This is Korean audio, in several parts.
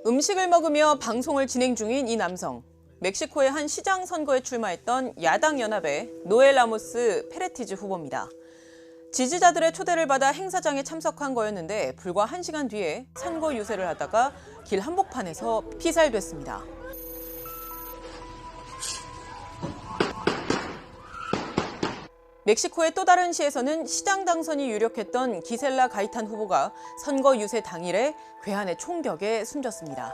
음식을 먹으며 방송을 진행 중인 이 남성. 멕시코의 한 시장 선거에 출마했던 야당 연합의 노엘 라모스 페레티즈 후보입니다. 지지자들의 초대를 받아 행사장에 참석한 거였는데 불과 1시간 뒤에 선거 유세를 하다가 길 한복판에서 피살됐습니다. 멕시코의 또 다른 시에서는 시장 당선이 유력했던 기셀라 가이탄 후보가 선거 유세 당일에 괴한의 총격에 숨졌습니다.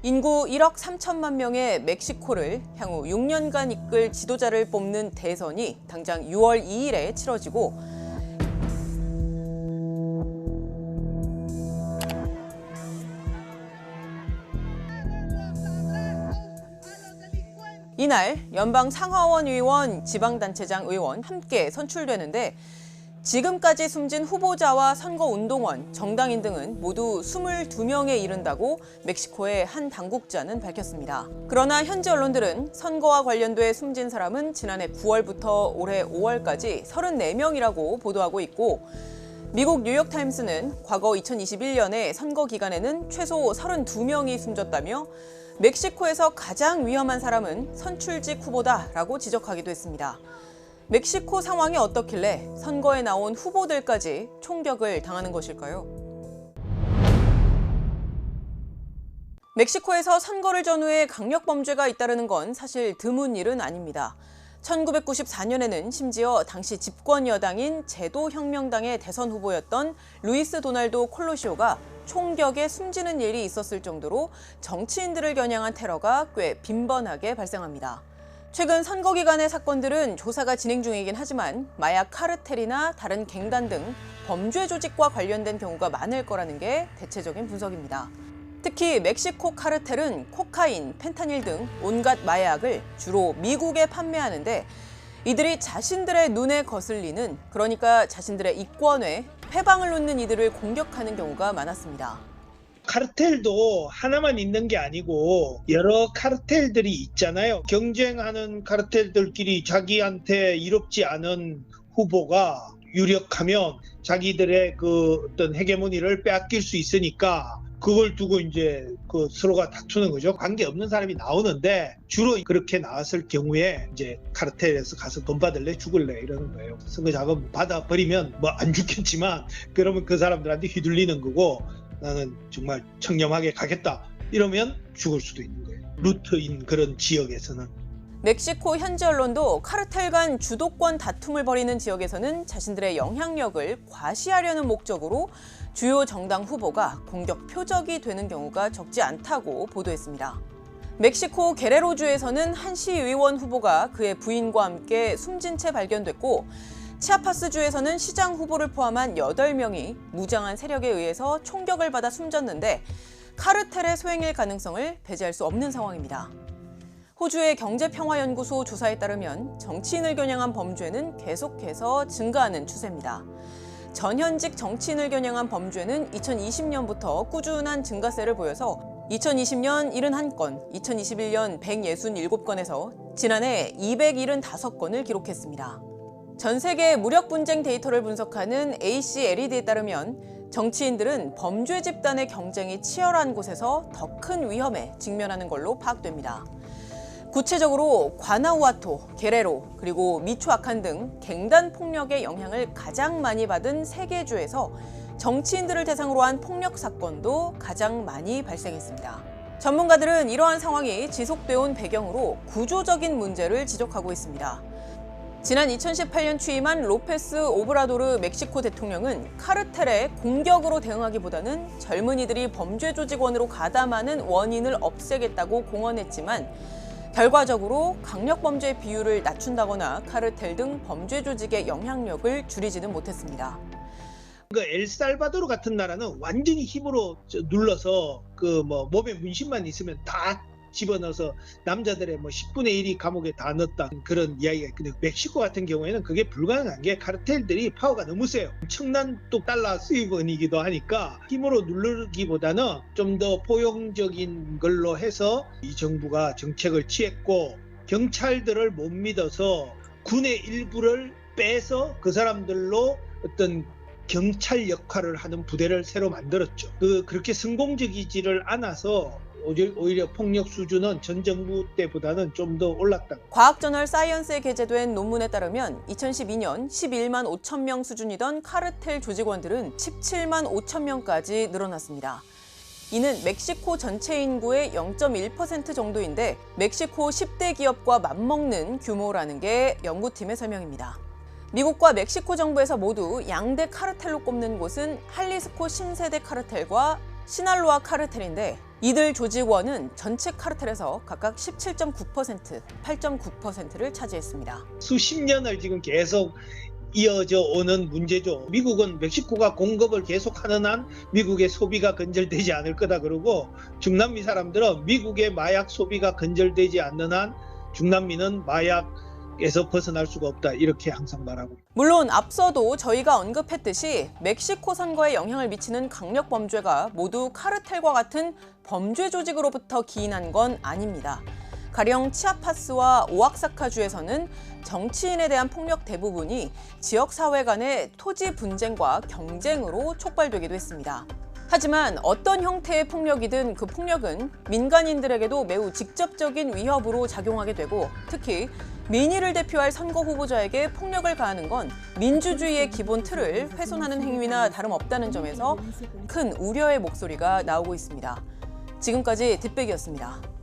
인구 1억 3천만 명의 멕시코를 향후 6년간 이끌 지도자를 뽑는 대선이 당장 6월 2일에 치러지고 이날 연방 상하원 의원, 지방단체장 의원 함께 선출되는데 지금까지 숨진 후보자와 선거운동원, 정당인 등은 모두 22명에 이른다고 멕시코의 한 당국자는 밝혔습니다. 그러나 현지 언론들은 선거와 관련돼 숨진 사람은 지난해 9월부터 올해 5월까지 34명이라고 보도하고 있고 미국 뉴욕타임스는 과거 2021년에 선거 기간에는 최소 32명이 숨졌다며 멕시코에서 가장 위험한 사람은 선출직 후보다라고 지적하기도 했습니다. 멕시코 상황이 어떻길래 선거에 나온 후보들까지 총격을 당하는 것일까요? 멕시코에서 선거를 전후해 강력범죄가 잇따르는 건 사실 드문 일은 아닙니다. 1994년에는 심지어 당시 집권 여당인 제도혁명당의 대선 후보였던 루이스 도날도 콜로시오가 총격에 숨지는 일이 있었을 정도로 정치인들을 겨냥한 테러가 꽤 빈번하게 발생합니다. 최근 선거 기간의 사건들은 조사가 진행 중이긴 하지만 마약 카르텔이나 다른 갱단 등 범죄 조직과 관련된 경우가 많을 거라는 게 대체적인 분석입니다. 특히 멕시코 카르텔은 코카인, 펜타닐 등 온갖 마약을 주로 미국에 판매하는데 이들이 자신들의 눈에 거슬리는, 그러니까 자신들의 이권에 회방을 놓는 이들을 공격하는 경우가 많았습니다. 카르텔도 하나만 있는 게 아니고 여러 카르텔들이 있잖아요. 경쟁하는 카르텔들끼리 자기한테 이롭지 않은 후보가 유력하면 자기들의 그 어떤 헤게모니를 빼앗길 수 있으니까 그걸 두고 이제 그 서로가 다투는 거죠. 관계없는 사람이 나오는데 주로 그렇게 나왔을 경우에 이제 카르텔에서 가서 돈 받을래 죽을래 이러는 거예요. 선거 자금 받아버리면 뭐 안 죽겠지만 그러면 그 사람들한테 휘둘리는 거고 나는 정말 청렴하게 가겠다 이러면 죽을 수도 있는 거예요. 루트인 그런 지역에서는. 멕시코 현지 언론도 카르텔 간 주도권 다툼을 벌이는 지역에서는 자신들의 영향력을 과시하려는 목적으로 주요 정당 후보가 공격 표적이 되는 경우가 적지 않다고 보도했습니다. 멕시코 게레로주에서는 한 시의원 후보가 그의 부인과 함께 숨진 채 발견됐고 치아파스주에서는 시장 후보를 포함한 8명이 무장한 세력에 의해서 총격을 받아 숨졌는데 카르텔의 소행일 가능성을 배제할 수 없는 상황입니다. 호주의 경제평화연구소 조사에 따르면 정치인을 겨냥한 범죄는 계속해서 증가하는 추세입니다. 전현직 정치인을 겨냥한 범죄는 2020년부터 꾸준한 증가세를 보여서 2020년 71건, 2021년 167건에서 지난해 275건을 기록했습니다. 전 세계 무력 분쟁 데이터를 분석하는 ACLED에 따르면 정치인들은 범죄 집단의 경쟁이 치열한 곳에서 더 큰 위험에 직면하는 걸로 파악됩니다. 구체적으로 과나우아토, 게레로, 그리고 미초아칸 등 갱단 폭력의 영향을 가장 많이 받은 3개 주에서 정치인들을 대상으로 한 폭력 사건도 가장 많이 발생했습니다. 전문가들은 이러한 상황이 지속되어 온 배경으로 구조적인 문제를 지적하고 있습니다. 지난 2018년 취임한 로페스 오브라도르 멕시코 대통령은 카르텔의 공격으로 대응하기보다는 젊은이들이 범죄 조직원으로 가담하는 원인을 없애겠다고 공언했지만 결과적으로 강력범죄 비율을 낮춘다거나 카르텔 등 범죄 조직의 영향력을 줄이지는 못했습니다. 그 엘살바도르 같은 나라는 완전히 힘으로 눌러서 그 뭐 몸에 문신만 있으면 다 집어넣어서 남자들의 뭐 10분의 1이 감옥에 다 넣었다 그런 이야기가 있거든요. 멕시코 같은 경우에는 그게 불가능한 게 카르텔들이 파워가 너무 세요. 엄청난 또 달러 수입원이기도 하니까 힘으로 누르기보다는 좀 더 포용적인 걸로 해서 이 정부가 정책을 취했고 경찰들을 못 믿어서 군의 일부를 빼서 그 사람들로 어떤 경찰 역할을 하는 부대를 새로 만들었죠. 그렇게 성공적이지를 않아서 오히려 폭력 수준은 전 정부 때보다는 좀 더 올랐다. 과학저널 사이언스에 게재된 논문에 따르면 2012년 11만 5천 명 수준이던 카르텔 조직원들은 17만 5천 명까지 늘어났습니다. 이는 멕시코 전체 인구의 0.1% 정도인데 멕시코 10대 기업과 맞먹는 규모라는 게 연구팀의 설명입니다. 미국과 멕시코 정부에서 모두 양대 카르텔로 꼽는 곳은 할리스코 신세대 카르텔과 시날로아 카르텔인데 이들 조직원은 전체 카르텔에서 각각 17.9%, 8.9%를 차지했습니다. 수십 년을 지금 계속 이어져 오는 문제죠. 미국은 멕시코가 공급을 계속하는 한 미국의 소비가 건절되지 않을 거다 그러고 중남미 사람들은 미국의 마약 소비가 건절되지 않는 한 중남미는 마약에서 벗어날 수가 없다 이렇게 항상 말하고. 물론 앞서도 저희가 언급했듯이 멕시코 선거에 영향을 미치는 강력 범죄가 모두 카르텔과 같은 범죄 조직으로부터 기인한 건 아닙니다. 가령 치아파스와 오아사카주에서는 정치인에 대한 폭력 대부분이 지역사회 간의 토지 분쟁과 경쟁으로 촉발되기도 했습니다. 하지만 어떤 형태의 폭력이든 그 폭력은 민간인들에게도 매우 직접적인 위협으로 작용하게 되고 특히 민의를 대표할 선거 후보자에게 폭력을 가하는 건 민주주의의 기본 틀을 훼손하는 행위나 다름없다는 점에서 큰 우려의 목소리가 나오고 있습니다. 지금까지 뒷백이었습니다.